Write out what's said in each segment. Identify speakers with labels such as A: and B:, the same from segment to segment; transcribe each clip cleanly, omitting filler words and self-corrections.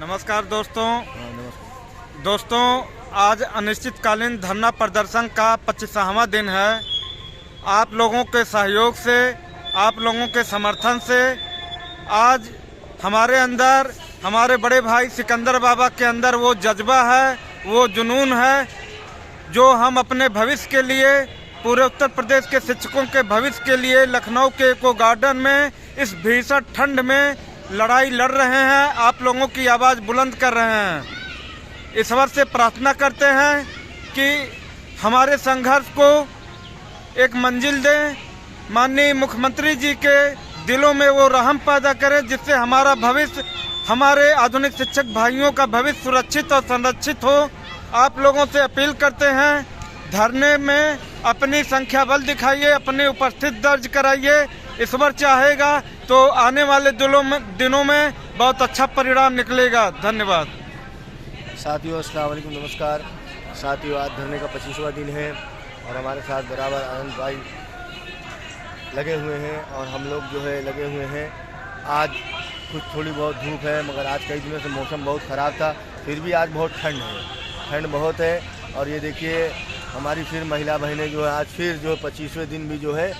A: नमस्कार दोस्तों।
B: नमस्कार
A: दोस्तों, आज अनिश्चितकालीन धरना प्रदर्शन का 25वां दिन है। आप लोगों के सहयोग से, आप लोगों के समर्थन से आज हमारे अंदर, हमारे बड़े भाई सिकंदर बाबा के अंदर वो जज्बा है, वो जुनून है जो हम अपने भविष्य के लिए, पूरे उत्तर प्रदेश के शिक्षकों के भविष्य के लिए लखनऊ के एको गार्डन में इस भीषण ठंड में लड़ाई लड़ रहे हैं। आप लोगों की आवाज़ बुलंद कर रहे हैं। ईश्वर से प्रार्थना करते हैं कि हमारे संघर्ष को एक मंजिल दें। माननीय मुख्यमंत्री जी के दिलों में वो रहम पैदा करें जिससे हमारा भविष्य, हमारे आधुनिक शिक्षक भाइयों का भविष्य सुरक्षित और संरक्षित हो। आप लोगों से अपील करते हैं, धरने में अपनी संख्या बल दिखाइए, अपनी उपस्थिति दर्ज कराइए। ईश्वर चाहेगा तो आने वाले दिनों में बहुत अच्छा परिणाम निकलेगा। धन्यवाद
B: साथियों, अस्सलाम वालेकुम, नमस्कार साथियों। आज धरने का 25वां दिन है और हमारे साथ बराबर आनंद भाई लगे हुए हैं और हम लोग जो है लगे हुए हैं। आज कुछ थोड़ी बहुत धूप है, मगर आज कई दिनों से मौसम बहुत ख़राब था, फिर भी आज बहुत ठंड है, ठंड बहुत है। और ये देखिए हमारी फिर महिला बहनें जो है आज फिर जो 25वें दिन भी जो है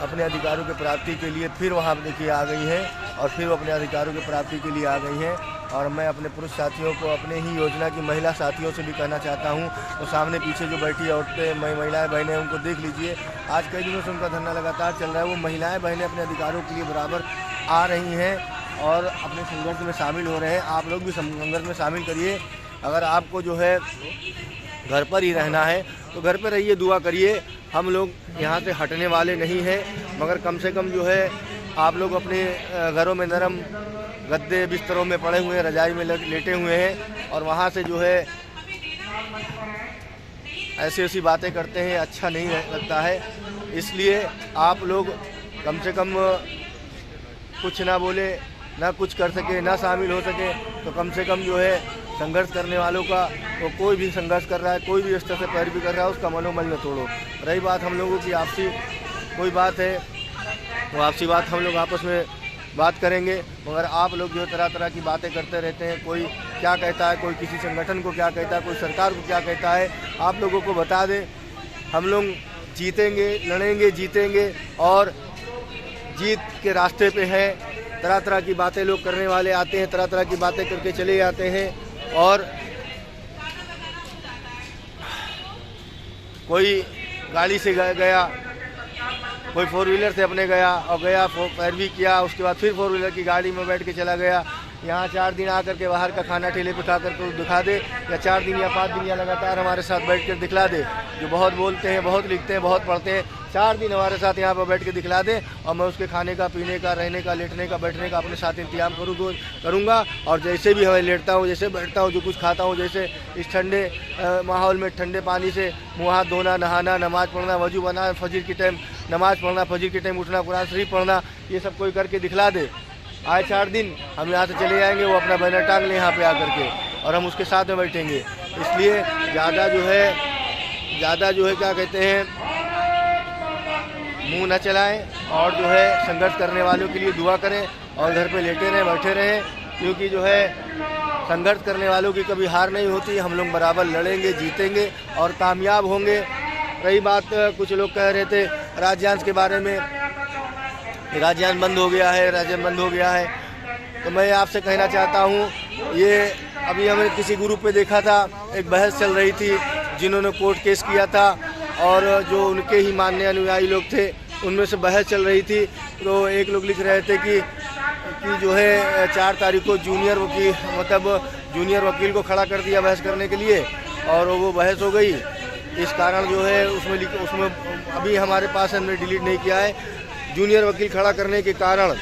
B: अपने अधिकारों के प्राप्ति के लिए फिर वहाँ देखिए आ गई हैं और फिर वो अपने अधिकारों के प्राप्ति के लिए आ गई हैं। और मैं अपने पुरुष साथियों को, अपने ही योजना की महिला साथियों से भी कहना चाहता हूँ, तो सामने पीछे जो बैठी औरतें, महिलाएं बहनें, उनको देख लीजिए। आज कई दिनों से उनका धरना लगातार चल रहा है। वो महिलाएं बहनें अपने अधिकारों के लिए बराबर आ रही हैं और अपने संघर्ष में शामिल हो रहे हैं। आप लोग भी संघर्ष में शामिल करिए। अगर आपको जो है घर पर ही रहना है तो घर पर रहिए, दुआ करिए। हम लोग यहाँ से हटने वाले नहीं हैं, मगर कम से कम जो है आप लोग अपने घरों में नरम गद्दे बिस्तरों में पड़े हुए हैं, रजाई में लेटे हुए हैं और वहाँ से जो है ऐसी ऐसी बातें करते हैं, अच्छा नहीं लगता है। इसलिए आप लोग कम से कम कुछ ना बोले, ना कुछ कर सके, ना शामिल हो सके, तो कम से कम जो है संघर्ष करने वालों का, वो कोई भी संघर्ष कर रहा है, कोई भी स्तर से पैरवी कर रहा है, उसका मनोबल न तोड़ो। रही बात हम लोगों की आपसी कोई बात है, तो आपसी बात हम लोग आपस में बात करेंगे, मगर आप लोग जो तरह तरह की बातें करते रहते हैं। कोई क्या कहता है, कोई किसी संगठन को क्या कहता है, कोई सरकार को क्या कहता है, आप लोगों को बता दें। हम लोग जीतेंगे, लड़ेंगे, जीतेंगे और जीत के रास्ते पे हैं। तरह तरह की बातें लोग करने वाले आते हैं, तरह तरह की बातें करके चले जाते हैं और कोई गाड़ी से गया, कोई 4 व्हीलर से अपने गया और गया पैरवी किया, उसके बाद फिर 4 व्हीलर की गाड़ी में बैठ के चला गया। यहाँ 4 दिन आकर के बाहर का खाना ठेले पे खा करके दिखा दे, या 4 दिन या 5 दिन या लगातार हमारे साथ बैठ कर दिखला दे। जो बहुत बोलते हैं, बहुत लिखते हैं, बहुत पढ़ते हैं, 4 दिन हमारे साथ यहाँ पर बैठ के दिखला दे और मैं उसके खाने का, पीने का, रहने का, लेटने का, बैठने का अपने साथ इंतजाम करूँगा। और जैसे भी हमें लेटता हूँ, जैसे बैठता हूँ, जो कुछ खाता हूँ, जैसे इस ठंडे माहौल में ठंडे पानी से मुँह हाथ धोना, नहाना, नमाज़ पढ़ना, वजू बना, फजर की टाइम नमाज़ पढ़ना, फजर के टाइम उठना, कुरान शरीफ पढ़ना, ये सब कोई करके दिखला दे। आए 4 दिन हम यहाँ से चले जाएंगे, वो अपना बैनर टांग ले यहाँ पे आकर के और हम उसके साथ में बैठेंगे। इसलिए ज़्यादा जो है क्या कहते हैं, मुंह न चलाएं और जो है संघर्ष करने वालों के लिए दुआ करें और घर पे लेटे रहें, बैठे रहें, क्योंकि जो है संघर्ष करने वालों की कभी हार नहीं होती। हम लोग बराबर लड़ेंगे, जीतेंगे और कामयाब होंगे। रही बात, कुछ लोग कह रहे थे राज्यांश के बारे में, राज्यांश बंद हो गया है, राज्य बंद हो गया है, तो मैं आपसे कहना चाहता हूँ, ये अभी हमने किसी ग्रुप पे देखा था, एक बहस चल रही थी, जिन्होंने कोर्ट केस किया था और जो उनके ही मानने अनुयायी लोग थे, उनमें से बहस चल रही थी। तो एक लोग लिख रहे थे कि जो है 4 तारीख को जूनियर वकील को खड़ा कर दिया बहस करने के लिए और वो बहस हो गई। इस कारण जो है उसमें अभी हमारे पास हमने डिलीट नहीं किया है। जूनियर वकील खड़ा करने के कारण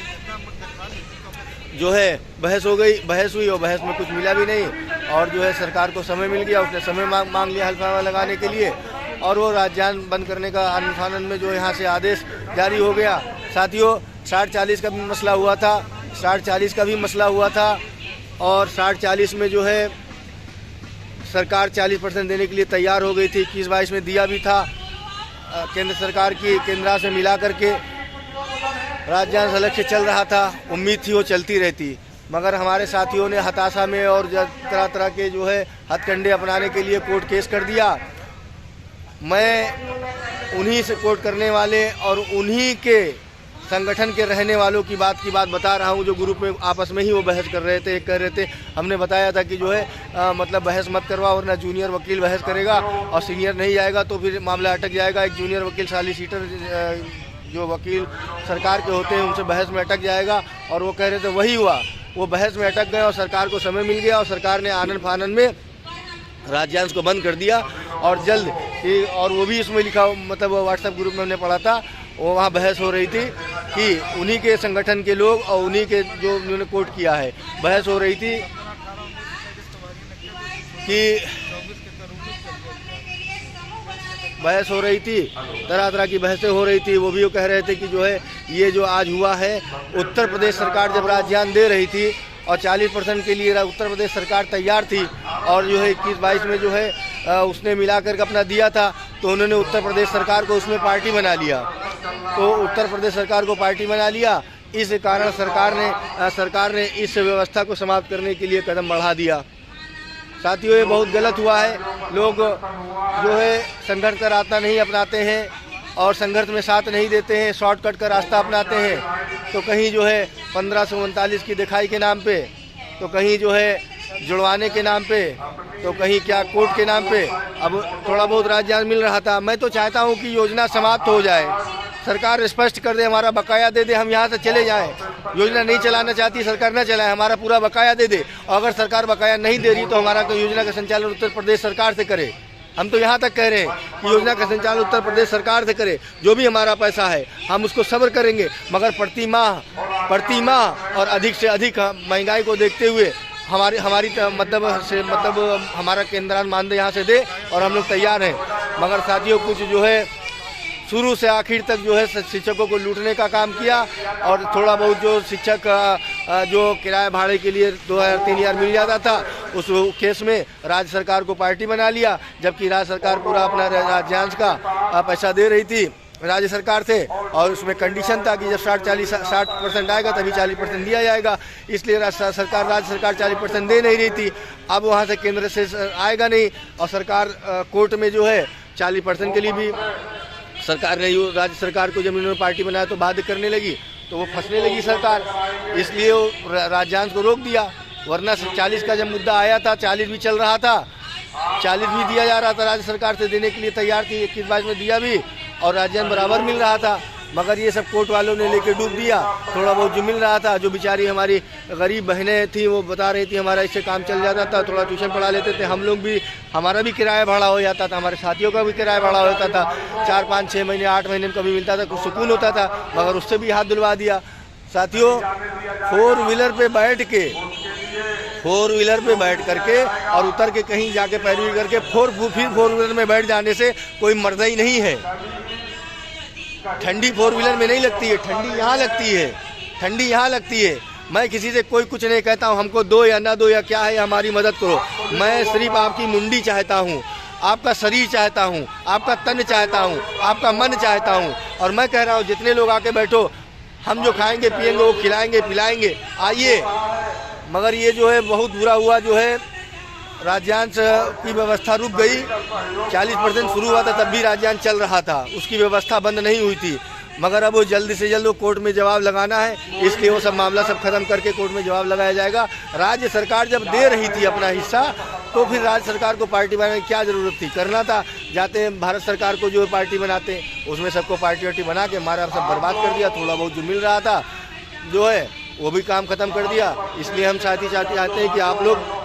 B: जो है बहस हो गई, बहस हुई और बहस में कुछ मिला भी नहीं और जो है सरकार को समय मिल गया, उसने समय मांग लिया हल्फनामा लगाने के लिए और वो राज्यांश बंद करने का अनुपालन में जो यहाँ से आदेश जारी हो गया। साथियों, 60-40 का भी मसला हुआ था, 60-40 का भी मसला हुआ था और 60-40 में जो है सरकार 40% देने के लिए तैयार हो गई थी। 21-22 में दिया भी था केंद्र सरकार की, केंद्र से मिला करके राज्यांश अलग से चल रहा था, उम्मीद थी वो चलती रहती। मगर हमारे साथियों ने हताशा में और तरह तरह के जो है हथकंडे अपनाने के लिए कोर्ट केस कर दिया। मैं उन्हीं से कोर्ट करने वाले और उन्हीं के संगठन के रहने वालों की बात बता रहा हूं, जो ग्रुप में आपस में ही वो बहस कर रहे थे। कह रहे थे, हमने बताया था कि जो है मतलब बहस मत करवा, वरना जूनियर वकील बहस करेगा और सीनियर नहीं जाएगा तो फिर मामला अटक जाएगा। एक जूनियर वकील सॉलिसिटर जो वकील सरकार के होते हैं उनसे बहस में अटक जाएगा, और वो कह रहे थे वही हुआ। वो बहस में अटक गए और सरकार को समय मिल गया और सरकार ने आनन फानन में राज्यांश को बंद कर दिया। और जल्द ही, और वो भी इसमें लिखा, मतलब व्हाट्सएप ग्रुप में हमने पढ़ा था, वो वहाँ बहस हो रही थी कि उन्हीं के संगठन के लोग और उन्हीं के जो उन्होंने कोर्ट किया है, बहस हो रही थी कि तरह तरह की बहसें हो रही थी। वो भी कह रहे थे कि जो है ये जो आज हुआ है, उत्तर प्रदेश सरकार जब राज्यांश दे रही थी और 40% के लिए उत्तर प्रदेश सरकार तैयार थी, और जो है 21-22 में जो है उसने मिला करके अपना दिया था, तो उन्होंने उत्तर प्रदेश सरकार को उसमें पार्टी बना लिया। तो उत्तर प्रदेश सरकार को पार्टी बना लिया, इस कारण सरकार ने इस व्यवस्था को समाप्त करने के लिए कदम बढ़ा दिया। साथियों, ये बहुत गलत हुआ है। लोग जो है संघर्ष का रास्ता नहीं अपनाते हैं और संघर्ष में साथ नहीं देते हैं, शॉर्टकट का रास्ता अपनाते हैं। तो कहीं जो है 1539 की दिखाई के नाम पे, तो कहीं जो है जुड़वाने के नाम पे, तो कहीं क्या कोर्ट के नाम पे। अब थोड़ा बहुत राज्यांश मिल रहा था। मैं तो चाहता हूं कि योजना समाप्त हो जाए, सरकार स्पष्ट कर दे, हमारा बकाया दे दे, हम यहां से चले जाएं। योजना नहीं चलाना चाहती सरकार, न चलाए, हमारा पूरा बकाया दे दे। और अगर सरकार बकाया नहीं दे रही तो हमारा तो योजना का संचालन उत्तर प्रदेश सरकार से करे। हम तो यहाँ तक कह रहे हैं कि योजना का संचालन उत्तर प्रदेश सरकार से करे। जो भी हमारा पैसा है हम उसको सब्र करेंगे, मगर प्रति माह और अधिक से अधिक महंगाई को देखते हुए हमारी मतलब हमारा केंद्रान मानदेय यहाँ से दे, और हम लोग तैयार हैं। मगर साथियों, कुछ जो है शुरू से आखिर तक जो है शिक्षकों को लूटने का काम किया, और थोड़ा बहुत जो शिक्षक जो किराए भाड़े के लिए 2000-3000 मिल जाता था, उस केस में राज्य सरकार को पार्टी बना लिया, जबकि राज्य सरकार पूरा अपना राज्यांश का पैसा दे रही थी राज्य सरकार से, और उसमें कंडीशन था कि जब 60% आएगा तभी 40% दिया जाएगा। इसलिए राज्य सरकार 40% दे नहीं रही थी। अब वहाँ से केंद्र से आएगा नहीं, और सरकार कोर्ट में जो है 40% के लिए भी सरकार ने राज्य सरकार को जब इन्होंने पार्टी बनाया तो बाध्य करने लगी, तो वो फंसने लगी सरकार, इसलिए वो राज्यांश को रोक दिया। वरना 40 का जब मुद्दा आया था, 40 भी चल रहा था, 40 भी दिया जा रहा था, राज्य सरकार से देने के लिए तैयार थी, 21-22 में दिया भी और राज्यांश बराबर मिल रहा था। मगर ये सब कोर्ट वालों ने लेके डूब दिया। थोड़ा बहुत जो मिल रहा था, जो बेचारी हमारी गरीब बहनें थी वो बता रही थी हमारा इससे काम चल जाता था, थोड़ा ट्यूशन पढ़ा लेते थे हम लोग भी, हमारा भी किराया भाड़ा हो जाता था, हमारे साथियों का भी किराया भाड़ा हो जाता था। 4, 5, 6 महीने 8 महीने में कभी मिलता था, कुछ सुकून होता था, मगर उससे भी हाथ धुलवा दिया। साथियों, 4 व्हीलर पे बैठ करके और उतर के कहीं जाके पैरवी करके फिर 4 व्हीलर में बैठ जाने से कोई मर्दा ही नहीं है। ठंडी 4 व्हीलर में नहीं लगती है, ठंडी यहाँ लगती है। मैं किसी से कोई कुछ नहीं कहता हूँ, हमको दो या ना दो या क्या है, हमारी मदद करो। मैं सिर्फ आपकी मुंडी चाहता हूँ, आपका शरीर चाहता हूँ, आपका तन चाहता हूँ, आपका मन चाहता हूँ। और मैं कह रहा हूँ जितने लोग आके बैठो, हम जो खाएंगे पिएंगे वो खिलाएंगे पिलाएंगे, आइए। मगर ये जो है बहुत बुरा हुआ, जो है राज्यांश की व्यवस्था रुक गई। 40% शुरू हुआ था तब भी राज्यांश चल रहा था, उसकी व्यवस्था बंद नहीं हुई थी। मगर अब वो जल्दी से जल्द वो कोर्ट में जवाब लगाना है, इसलिए वो सब मामला सब खत्म करके कोर्ट में जवाब लगाया जाएगा। राज्य सरकार जब दे रही थी अपना हिस्सा, तो फिर राज्य सरकार को पार्टी बनाने की क्या ज़रूरत थी? करना था, जाते हैं भारत सरकार को जो पार्टी बनाते हैं, उसमें सबको पार्टी वार्टी बना के हमारा सब बर्बाद कर दिया। थोड़ा बहुत जो मिल रहा था जो है वो भी काम खत्म कर दिया। इसलिए हम चाहते हैं कि आप लोग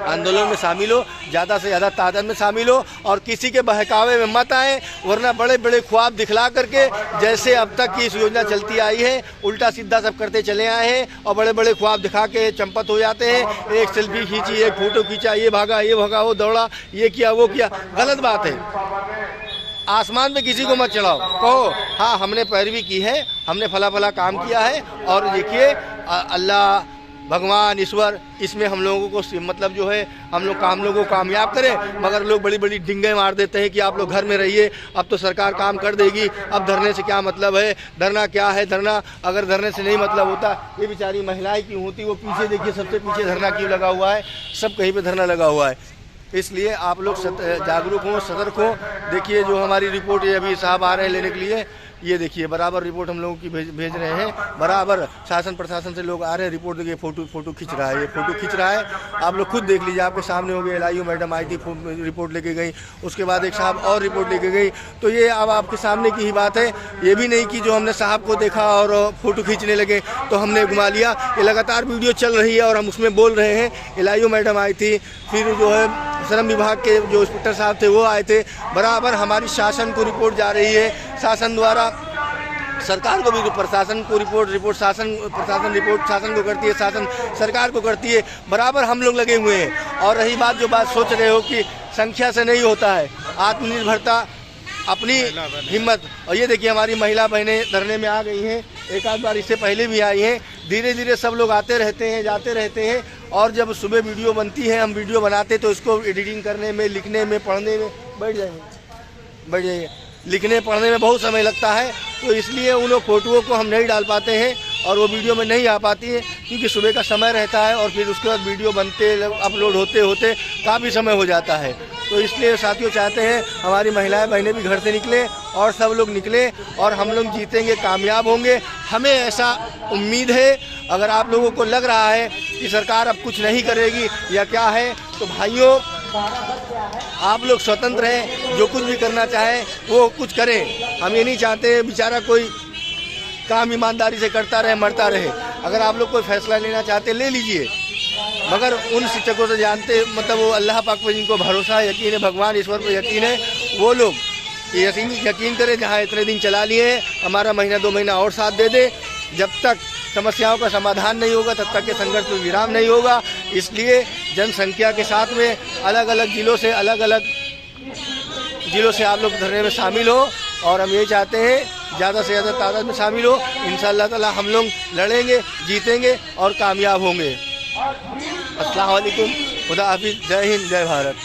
B: आंदोलन में शामिल हो, ज़्यादा से ज़्यादा तादाद में शामिल हो, और किसी के बहकावे में मत आए, वरना बड़े बड़े ख्वाब दिखला करके, जैसे अब तक की इस योजना चलती आई है, उल्टा सीधा सब करते चले आए हैं, और बड़े बड़े ख्वाब दिखा के चंपत हो जाते हैं। एक सेल्फी खींची, एक फोटो खींचा, ये भागा वो दौड़ा, ये किया वो किया, गलत बात है। आसमान में किसी को मत चढ़ाओ, कहो हाँ हमने पैरवी की है, हमने फला काम किया है, और देखिए अल्लाह भगवान ईश्वर इसमें हम लोगों को मतलब जो है हम लोगों को कामयाब करें। मगर लोग बड़ी बड़ी डिंगे मार देते हैं कि आप लोग घर में रहिए, अब तो सरकार काम कर देगी, अब धरने से क्या मतलब है, धरना क्या है, धरना अगर धरने से नहीं मतलब होता, ये बेचारी महिलाएं क्यों होती, वो पीछे देखिए सबसे पीछे धरना क्यों लगा हुआ है, सब कहीं पर धरना लगा हुआ है। इसलिए आप लोग जागरूक हों, सतर्क हों। देखिए जो हमारी रिपोर्ट ये अभी साहब आ रहे हैं लेने के लिए, ये देखिए बराबर रिपोर्ट हम लोगों की भेज रहे हैं, बराबर शासन प्रशासन से लोग आ रहे हैं। रिपोर्ट देखिए फोटो खींच रहा है, ये फोटो खींच रहा है, आप लोग खुद देख लीजिए, आपके सामने हो गए। LIU मैडम आई थी, रिपोर्ट लेके गई, उसके बाद एक साहब और रिपोर्ट लेके गई। तो ये अब आपके सामने की ही बात है, ये भी नहीं कि जो हमने साहब को देखा और फोटो खींचने लगे तो हमने घुमा लिया। ये लगातार वीडियो चल रही है और हम उसमें बोल रहे हैं। LIU मैडम आई थी, फिर जो है श्रम विभाग के जो इंस्पेक्टर साहब थे वो आए थे, बराबर हमारी शासन को रिपोर्ट जा रही है, शासन द्वारा सरकार को भी प्रशासन को रिपोर्ट शासन को करती है, शासन सरकार को करती है, बराबर हम लोग लगे हुए हैं। और रही बात जो बात सोच रहे हो कि संख्या से नहीं होता है, आत्मनिर्भरता, अपनी हिम्मत। और ये देखिए हमारी महिला बहनें धरने में आ गई हैं, एक आध बार इससे पहले भी आई हैं। धीरे धीरे सब लोग आते रहते हैं, जाते रहते हैं। और जब सुबह वीडियो बनती है, हम वीडियो बनाते तो इसको एडिटिंग करने में, लिखने में, पढ़ने में बैठ जाइए, लिखने पढ़ने में बहुत समय लगता है। तो इसलिए उन लोग फोटोओं को हम नहीं डाल पाते हैं और वो वीडियो में नहीं आ पाती है, क्योंकि सुबह का समय रहता है और फिर उसके बाद वीडियो बनते अपलोड होते होते काफ़ी समय हो जाता है। तो इसलिए साथियों चाहते हैं हमारी महिलाएं बहनें भी घर से निकलें और सब लोग निकलें और हम लोग जीतेंगे, कामयाब होंगे, हमें ऐसा उम्मीद है। अगर आप लोगों को लग रहा है कि सरकार अब कुछ नहीं करेगी या क्या है, तो भाइयों आप लोग स्वतंत्र हैं, जो कुछ भी करना चाहें वो कुछ करें। हम ये नहीं चाहते बेचारा कोई काम ईमानदारी से करता रहे, मरता रहे। अगर आप लोग कोई फैसला लेना चाहते ले लीजिए, मगर उन शिक्षकों से जानते, मतलब वो अल्लाह पाक पर जिनको भरोसा है, यकीन है, भगवान ईश्वर पर यकीन है, वो लोग यकीन करें। जहाँ इतने दिन चला लिए हैं, हमारा महीना 2 महीना और साथ दे दे। जब तक समस्याओं का समाधान नहीं होगा तब तक के संघर्ष में विराम नहीं होगा। इसलिए जनसंख्या के साथ में अलग अलग जिलों से आप लोग धरने में शामिल हो और हम ये चाहते हैं ज़्यादा से ज़्यादा तादाद में शामिल हो। इंशाअल्लाह ताला हम लोग लड़ेंगे, जीतेंगे और कामयाब होंगे। अस्सलाम वालेकुम, खुदा हाफिज़, जय हिंद, जय भारत।